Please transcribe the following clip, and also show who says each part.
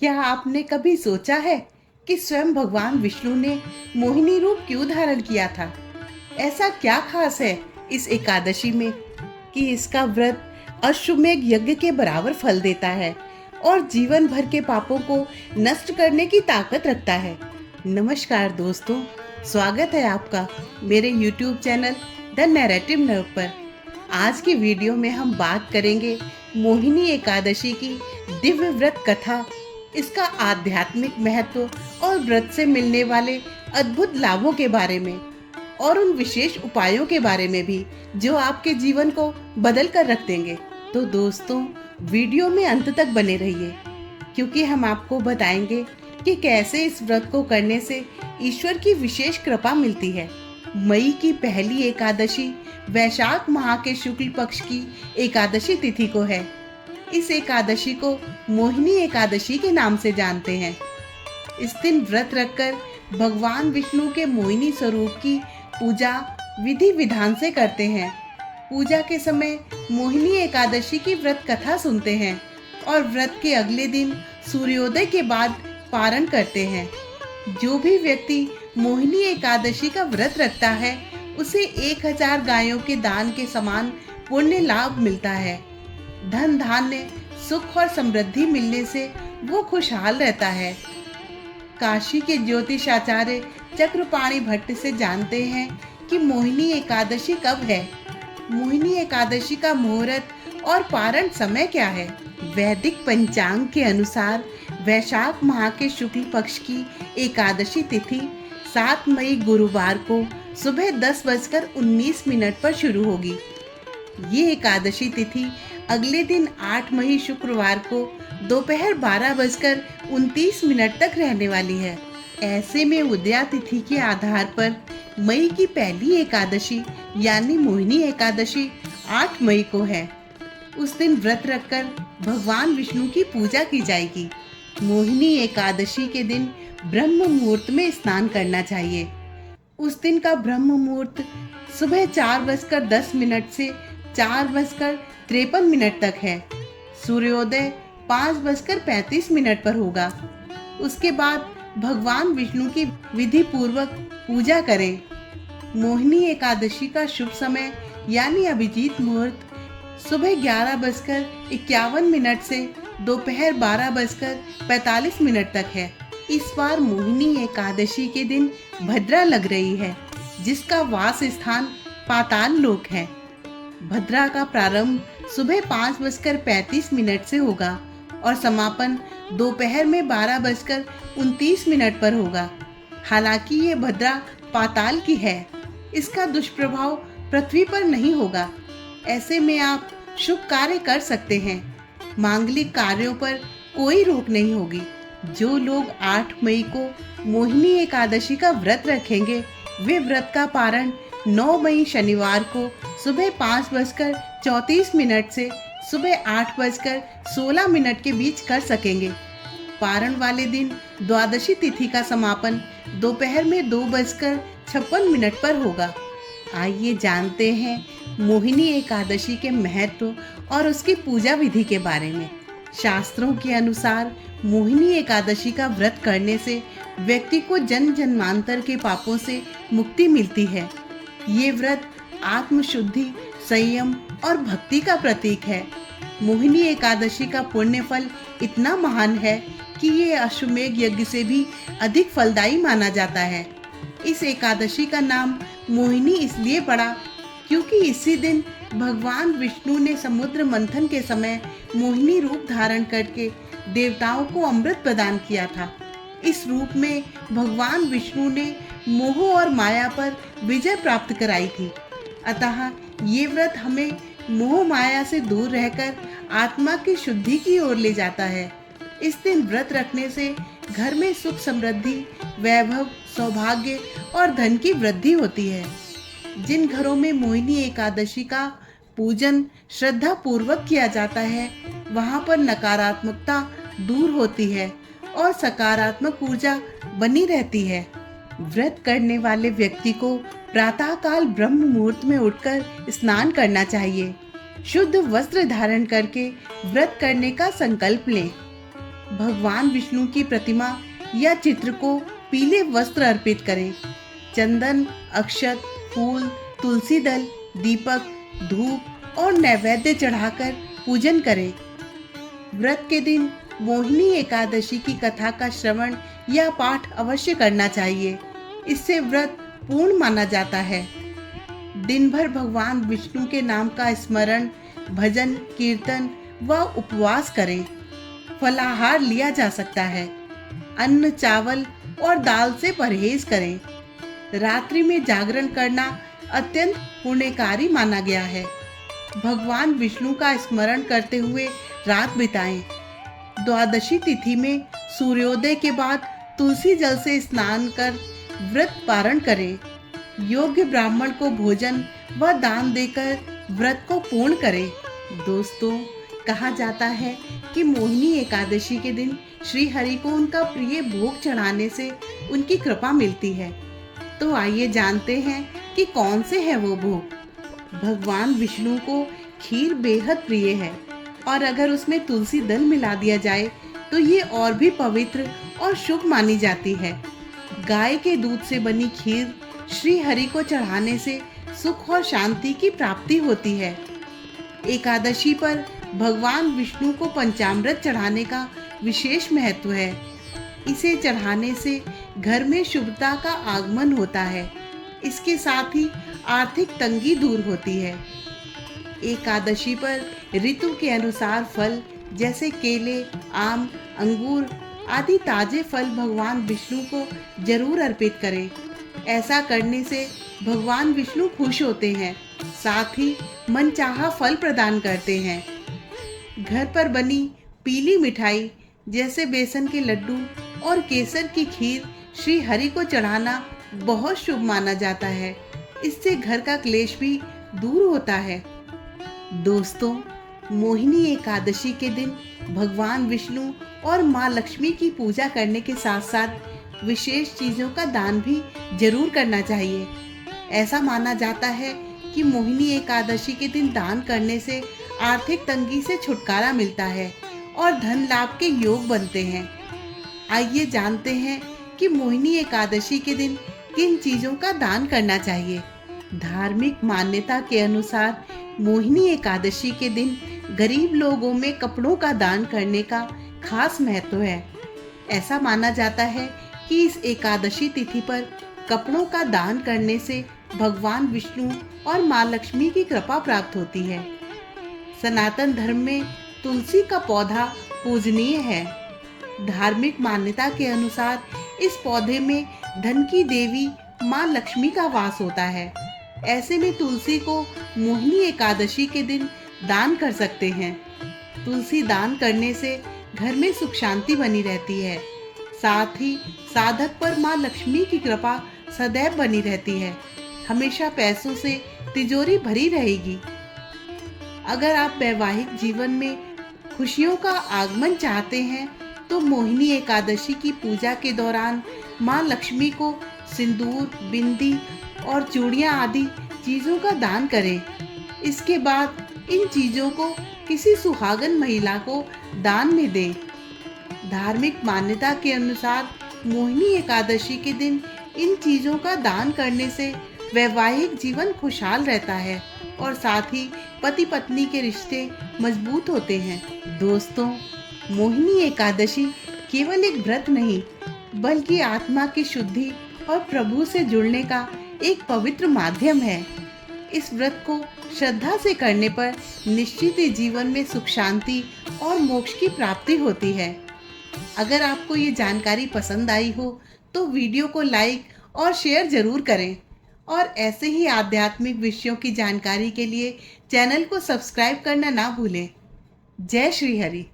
Speaker 1: क्या आपने कभी सोचा है कि स्वयं भगवान विष्णु ने मोहिनी रूप क्यों धारण किया था? ऐसा क्या खास है इस एकादशी में कि इसका व्रत अश्वमेध यज्ञ के बराबर फल देता है और जीवन भर के पापों को नष्ट करने की ताकत रखता है। नमस्कार दोस्तों, स्वागत है आपका मेरे YouTube channel the narrative nerve पर। आज की वीडियो में हम बात करेंगे मोहिनी एकादशी की दिव्य व्रत कथा, इसका आध्यात्मिक महत्व और व्रत से मिलने वाले अद्भुत लाभों के बारे में और उन विशेष उपायों के बारे में भी जो आपके जीवन को बदल कर रख देंगे। तो दोस्तों, वीडियो में अंत तक बने रहिए क्योंकि हम आपको बताएंगे कि कैसे इस व्रत को करने से ईश्वर की विशेष कृपा मिलती है। मई की पहली एकादशी वैशाख माह के शुक्ल पक्ष की एकादशी तिथि को है। इस एकादशी को मोहिनी एकादशी के नाम से जानते हैं। इस दिन व्रत रखकर भगवान विष्णु के मोहिनी स्वरूप की पूजा विधि विधान से करते हैं। पूजा के समय मोहिनी एकादशी की व्रत कथा सुनते हैं और व्रत के अगले दिन सूर्योदय के बाद पारण करते हैं। जो भी व्यक्ति मोहिनी एकादशी का व्रत रखता है उसे 1000 गायों के दान के समान पुण्य लाभ मिलता है। धन धान्य सुख और समृद्धि मिलने से वो खुशहाल रहता है। काशी के ज्योतिषाचार्य चक्रपाणि भट्ट से जानते हैं कि मोहिनी एकादशी कब है। मोहिनी एकादशी का मुहूर्त और पारण समय क्या है? वैदिक पंचांग के अनुसार वैशाख माह के शुक्ल पक्ष की एकादशी तिथि 7 मई गुरुवार को सुबह 10:19 पर शुरू होगी। ये एकादशी तिथि अगले दिन 8 मई शुक्रवार को दोपहर 12:29 तक रहने वाली है। ऐसे में उदया तिथि के आधार पर मई की पहली एकादशी यानी मोहिनी एकादशी 8 मई को है। उस दिन व्रत रखकर भगवान विष्णु की पूजा की जाएगी। मोहिनी एकादशी के दिन ब्रह्म मुहूर्त में स्नान करना चाहिए। उस दिन का ब्रह्म मुहूर्त सुबह 4:10 से 4:53 तक है। सूर्योदय 5:35 पर होगा। उसके बाद भगवान विष्णु की विधि पूर्वक पूजा करें। मोहिनी एकादशी का शुभ समय यानी अभिजीत मुहूर्त सुबह 11:51 से दोपहर 12:45 तक है। इस बार मोहिनी एकादशी के दिन भद्रा लग रही है, जिसका वास स्थान पाताल लोक है। भद्रा का प्रारंभ सुबह 5:35 से होगा और समापन दोपहर में 12:29 पर होगा। हालांकि ये भद्रा पाताल की है, इसका दुष्प्रभाव पृथ्वी पर नहीं होगा। ऐसे में आप शुभ कार्य कर सकते हैं। मांगलिक कार्यों पर कोई रोक नहीं होगी। जो लोग 8 मई को मोहिनी एकादशी का व्रत रखेंगे वे व्रत का पारण 9 मई शनिवार को सुबह 5:34 से सुबह 8:16 के बीच कर सकेंगे। पारण वाले दिन द्वादशी तिथि का समापन दोपहर में 2:56 पर होगा। आइए जानते हैं मोहिनी एकादशी के महत्व और उसकी पूजा विधि के बारे में। शास्त्रों के अनुसार मोहिनी एकादशी का व्रत करने से व्यक्ति को जन्म जन्मांतर के पापों से मुक्ति मिलती है। ये व्रत आत्मशुद्धि, संयम और भक्ति का प्रतीक है। मोहिनी एकादशी का पुण्य फल इतना महान है कि ये अश्वमेध यज्ञ से भी अधिक फलदायी माना जाता है। इस एकादशी का नाम मोहिनी इसलिए पड़ा क्योंकि इसी दिन भगवान विष्णु ने समुद्र मंथन के समय मोहिनी रूप धारण करके देवताओं को अमृत प्रदान किया था। इस रूप में भगवान विष्णु ने मोह और माया पर विजय प्राप्त कराई थी। अतः ये व्रत हमें मोह माया से दूर रहकर आत्मा की शुद्धि की ओर ले जाता है। इस दिन व्रत रखने से घर में सुख समृद्धि, वैभव, सौभाग्य और धन की वृद्धि होती है। जिन घरों में मोहिनी एकादशी का पूजन श्रद्धा पूर्वक किया जाता है वहां पर नकारात्मकता दूर होती है और सकारात्मक ऊर्जा बनी रहती है। व्रत करने वाले व्यक्ति को प्रातःकाल ब्रह्म मुहूर्त में उठकर स्नान करना चाहिए। शुद्ध वस्त्र धारण करके व्रत करने का संकल्प लें। भगवान विष्णु की प्रतिमा या चित्र को पीले वस्त्र अर्पित करें। चंदन, अक्षत, फूल, तुलसी दल, दीपक, धूप और नैवेद्य चढ़ाकर पूजन करें। व्रत के दिन मोहिनी एकादशी की कथा का श्रवण या पाठ अवश्य करना चाहिए। इससे व्रत पूर्ण माना जाता है। दिन भर भगवान विष्णु के नाम का स्मरण, भजन, कीर्तन व उपवास करें। फलाहार लिया जा सकता है। अन्न, चावल और दाल से परहेज करें। रात्रि में जागरण करना अत्यंत पुण्यकारी माना गया है। भगवान विष्णु का स्मरण करते हुए रात बिताएं। द्वादशी तिथि में सूर्योदय के बाद तुलसी जल से स्नान कर व्रत पारण करें। योग्य ब्राह्मण को भोजन व दान देकर व्रत को पूर्ण करें। दोस्तों, कहा जाता है कि मोहिनी एकादशी के दिन श्री हरि को उनका प्रिय भोग चढ़ाने से उनकी कृपा मिलती है। तो आइए जानते हैं कि कौन से है वो भोग। भगवान विष्णु को खीर बेहद प्रिय है और अगर उसमें तुलसी दल मिला दिया जाए तो ये और भी पवित्र और शुभ मानी जाती है। गाय के दूध से बनी खीर श्री हरि को चढ़ाने से सुख और शांति की प्राप्ति होती है। एकादशी पर भगवान विष्णु को पंचामृत चढ़ाने का विशेष महत्व है। इसे चढ़ाने से घर में शुभता का आगमन होता है। इसके साथ ही आर्थिक तंगी दूर होती है। एकादशी पर ऋतु के अनुसार फल जैसे केले, आम, अंगूर आदि ताजे फल भगवान विष्णु को जरूर अर्पित करें। ऐसा करने से भगवान विष्णु खुश होते हैं, साथ ही मनचाहा फल प्रदान करते हैं। घर पर बनी पीली मिठाई जैसे बेसन के लड्डू और केसर की खीर श्री हरि को चढ़ाना बहुत शुभ माना जाता है। इससे घर का क्लेश भी दूर होता है। दोस्तों, मोहिनी एकादशी के दिन भगवान विष्णु और माँ लक्ष्मी की पूजा करने के साथ साथ विशेष चीजों का दान भी जरूर करना चाहिए। ऐसा माना जाता है कि मोहिनी एकादशी के दिन दान करने से आर्थिक तंगी से छुटकारा मिलता है और धन लाभ के योग बनते हैं। आइए जानते हैं कि मोहिनी एकादशी के दिन किन चीजों का दान करना चाहिए। धार्मिक मान्यता के अनुसार मोहिनी एकादशी के दिन गरीब लोगों में कपड़ों का दान करने का खास महत्व है। ऐसा माना जाता है कि इस एकादशी तिथि पर कपड़ों का दान करने से भगवान विष्णु और माँ लक्ष्मी की कृपा प्राप्त होती है। सनातन धर्म में तुलसी का पौधा पूजनीय है। धार्मिक मान्यता के अनुसार इस पौधे में धन की देवी माँ लक्ष्मी का वास होता है। ऐसे में तुलसी को मोहिनी एकादशी के दिन दान कर सकते हैं। तुलसी दान करने से घर में सुख शांति बनी रहती है। साथ ही साधक पर माँ लक्ष्मी की कृपा सदैव बनी रहती है। हमेशा पैसों से तिजोरी भरी रहेगी। अगर आप वैवाहिक जीवन में खुशियों का आगमन चाहते हैं तो मोहिनी एकादशी की पूजा के दौरान माँ लक्ष्मी को सिंदूर, बिंदी और चूड़ियाँ आदि चीज़ों का दान करें। इसके बाद इन चीज़ों को किसी सुहागन महिला को दान में दें। धार्मिक मान्यता के अनुसार मोहिनी एकादशी के दिन इन चीज़ों का दान करने से वैवाहिक जीवन खुशहाल रहता है और साथ ही पति पत्नी के रिश्ते मजबूत होते हैं। दोस्तों, मोहिनी एकादशी केवल एक व्रत नहीं बल्कि आत्मा की शुद्धि और प्रभु से जुड़ने का एक पवित्र माध्यम है। इस व्रत को श्रद्धा से करने पर निश्चित ही जीवन में सुख शांति और मोक्ष की प्राप्ति होती है। अगर आपको ये जानकारी पसंद आई हो तो वीडियो को लाइक और शेयर जरूर करें और ऐसे ही आध्यात्मिक विषयों की जानकारी के लिए चैनल को सब्सक्राइब करना ना भूलें। जय श्री हरि।